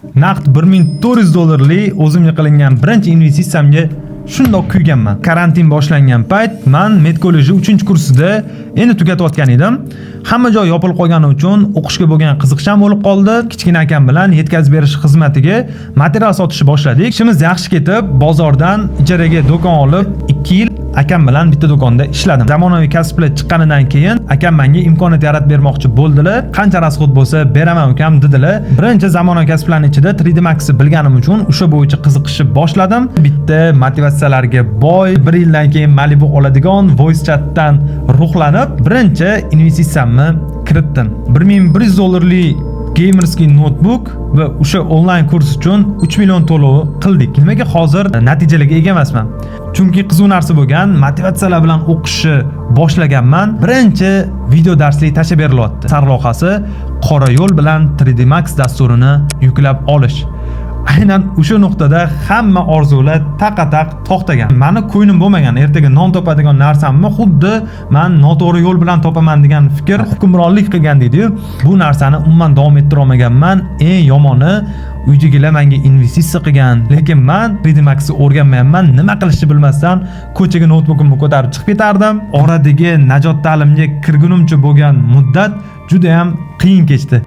Naqd $1400 o'zimga qilingan birinchi investitsiyamga shundoq kuyganman. Karantin boshlangan payt men medkolleji 3-kursida endi tugatayotgan edim. Hamma joy yopilib qolgani uchun o'qishga bo'lgan qiziqishim bo'lib qoldi. Kichkina akam bilan yetkazib berish xizmatiga material sotishni boshladik. Ishimiz yaxshi ketib, bozordan ijaraga do'kon olib 2 yil akam bilan bitta do'konda ishladim. Zamonaviy kasblar chiqqanidan keyin akam menga imkoniyat yaratib bermoqchi bo'ldilar. Qancha rasxod bo'lsa beraman ukam dedilar. Birinchi zamonaviy kasblarning ichida 3D Max'ni bilganim uchun o'sha bo'yicha qiziqishni boshladim. Bitta motivatsiyalarga boy, 1 yildan keyin Malibu oladigan voice chatdan ruhlanib, birinchi investitsiyamni kiritdim. $1100 gamerskiy notebook va o'sha onlayn kurs uchun 3 million to'lov qildik. Nimaga hozir natijalarga ega emasman? Chunki qiziq narsa bo'lgan, motivatsiyalar bilan o'qishni boshlaganman. Birinchi video darslik tashlab berilyapti. Sarlavhasi qora yo'l bilan 3D Max dasturini yuklab olish. Aynan o'sha nuqtada hamma orzular taqataq to'xtagan. Meni ko'nglim bo'lmagan, ertaga non topadigan narsamni xuddi men noto'g'ri yo'l bilan topaman degan fikr hukmronlik qilgan deydi-yu. Bu narsani umuman davom ettira olmaganman. Eng yomoni uydagilar menga investitsiya qilgan, lekin men 3D Max'ni o'rganmayapman. Nima qilishni bilmasdan ko'chaga notebookimni ko'tarib chiqib ketardim. Oradagi najot ta'limga kirgunimcha bo'lgan muddat juda ham qiyin kechdi.